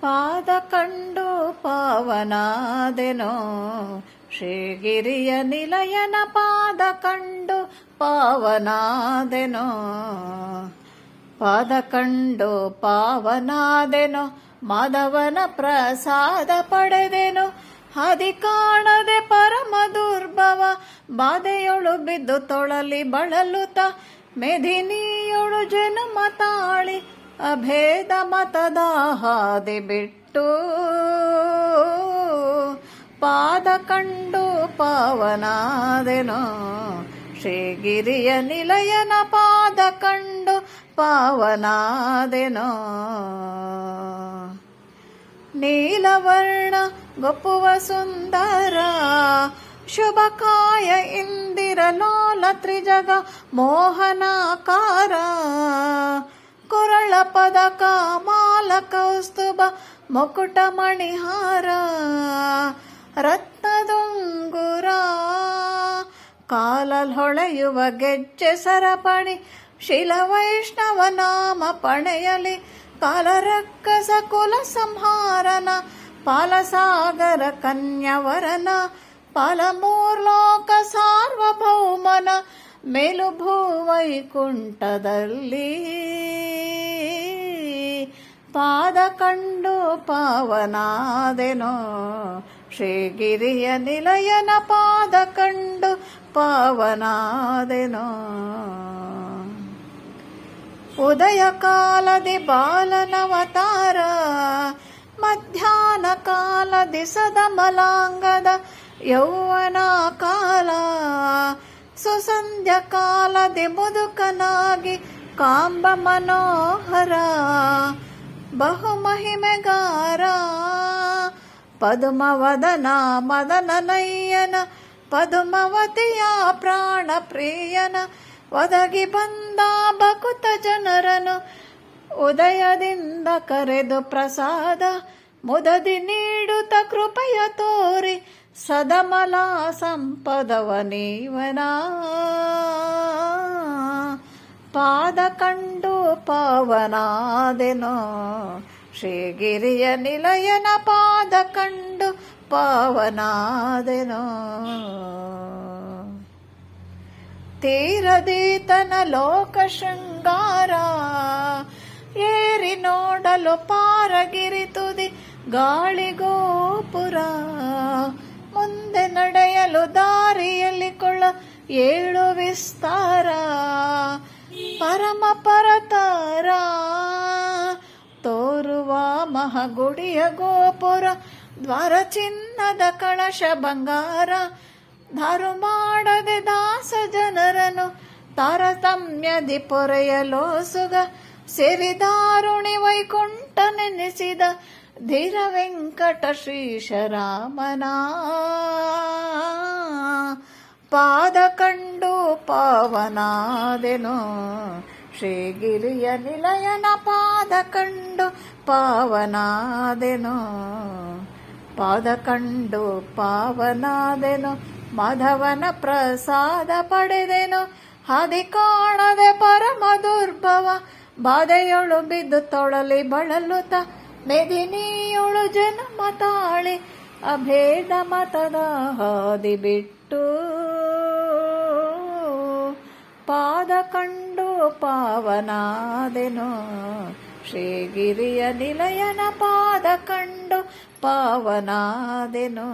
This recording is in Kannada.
ಪಾದ ಕಂಡು ಪಾವನಾದೆನೋ, ಶ್ರೀಗಿರಿಯ ನಿಲಯನ ಪಾದ ಕಂಡು ಪಾವನಾದೆನೋ. ಪಾದ ಕಂಡು ಪಾವನಾದೆನೋ, ಮಾಧವನ ಪ್ರಸಾದ ಪಡೆದೆನೋ. ಹದಿ ಕಾಣದೆ ಪರಮ ದುರ್ಭವ, ಬಾಧೆಯೊಳು ಬಿದ್ದು ತೊಳಲಿ ಬಳಲುತ್ತ. ಮೆದಿನಿಯೊಳು ಜನುಮ ತಾಳಿ, ಅಭೇದ ಮತದ ಹಾದಿ ಬಿಟ್ಟು. ಪಾದ ಕಂಡು ಪಾವನಾದೆನೋ, ಶ್ರೀಗಿರಿಯ ನಿಲಯನ ಪಾದ ಕಂಡು ಪಾವನಾದೆನೋ. ನೀಲವರ್ಣ ಗೊಪ್ಪುವ ಸುಂದರ, ಶುಭಕಾಯ ಇಂದಿರಲೋಲ ತ್ರಿಜಗ ಮೋಹನಾಕಾರ. ಕೊರಳ ಪದಕ ಮಾಲ ಕೌಸ್ತುಭ ಮುಕುಟ ಮಣಿಹಾರ, ರತ್ನದುಂಗುರ ಕಾಲಲ್ ಹೊಳೆಯುವ ಗೆಜ್ಜೆ ಸರಪಣಿ. ಶಿಲ ವೈಷ್ಣವ ನಾಮ ಪಣೆಯಲಿ, ಕಾಲರಕ್ಕಸ ಕುಲ ಸಂಹಾರನ. ಪಾಲಸಾಗರ ಕನ್ಯವರನ, ಪಾಲಮೂರ್ಲೋಕ ಸಾರ್ವಭೌಮನ. ಮೇಲು ಭೂವೈಕುಂಠದಲ್ಲಿ ಪಾದ ಕಂಡು ಪಾವನಾದೆನೋ, ಶ್ರೀಗಿರಿಯ ನಿಲಯನ ಪಾದ ಕಂಡು ಪಾವನಾದೆನೋ. ಉದಯ ಕಾಲದಿ ಬಾಲನವತಾರ, ಮಧ್ಯಾಹ್ನ ಕಾಲದಿ ಸದಮಲಾಂಗದ ಯೌವನ ಕಾಲ. ಸುಸಂಧ್ಯ ಕಾಲದಿ ಮುದುಕನಾಗಿ ಕಾಂಬ ಮನೋಹರ, ಬಹುಮಹಿಮೆಗಾರ. ಪದುಮವದನ ಮದನನಯ್ಯನ, ಪದುಮವತಿಯ ಪ್ರಾಣ ಪ್ರಿಯನ. ಒದಗಿ ಬಂದ ಭಕುತ ಜನರನು, ಉದಯದಿಂದ ಕರೆದು ಪ್ರಸಾದ. ಮುದದಿ ನೀಡುತ್ತ ಕೃಪೆಯ ತೋರಿ, ಸದಮಲ ಸಂಪದವ ನೀವನ. ಪಾದ ಕಂಡು ಪಾವನಾದೆನೋ, ಶ್ರೀಗಿರಿಯ ನಿಲಯನ ಪಾದ ಕಂಡು ಪಾವನಾದೆನೋ. ತೀರದೀತನ ಲೋಕ ಶೃಂಗಾರ, ಏರಿ ನೋಡಲು ಪಾರಗಿರಿ ತುದಿ ಗಾಳಿಗೋಪುರ. ಮುಂದೆ ನಡೆಯಲು ದಾರಿಯಲ್ಲಿ ಕೊಳ್ಳ ಏಳು ವಿಸ್ತಾರ. ಪರಮ ಪರತಾರ ತೋರುವ ಮಹಗುಡಿಯ ಗೋಪುರ. ದ್ವಾರ ಚಿನ್ನದ ಕಳಶ ಬಂಗಾರ, ಧಾರು ಮಾಡದೆ ದಾಸ ಜನರನು. ತಾರತಮ್ಯದಿ ಪೊರೆಯಲೋ ಸುಗ, ಸೇರಿದಾರುಣಿ ವೈಕುಂಠ ನೆನೆಸಿದ. ಧೀರ ವೆಂಕಟ ಶ್ರೀಶರಾಮನ ಪಾದ ಕಂಡು ಪಾವನಾದೆನೋ, ಶ್ರೀಗಿರಿಯ ನಿಲಯನ ಪಾದ ಕಂಡು ಪಾವನಾದೆನೋ. ಪಾದ ಕಂಡು ಪಾವನಾದೆನೋ, ಮಾಧವನ ಪ್ರಸಾದ ಪಡೆದೆನೋ. ಹದಿ ಕಾಣದೆ ಪರಮ ದುರ್ಭವ, ಬಾಧೆಯೊಳು ಬಿದ್ದು ತೊಳಲಿ ಬಳಲುತ್ತ. ಮೆದಿನಿಯೊಳು ಜನ್ಮ ತಾಳಿ, ಅಭೇದ ಮತದ ಹಾದಿ ಬಿಟ್ಟು. ಪಾದ ಕಂಡು ಪಾವನಾದೆನೋ, ಶ್ರೀಗಿರಿಯ ನಿಲಯನ ಪಾದ ಕಂಡು ಪಾವನಾದೆನೋ.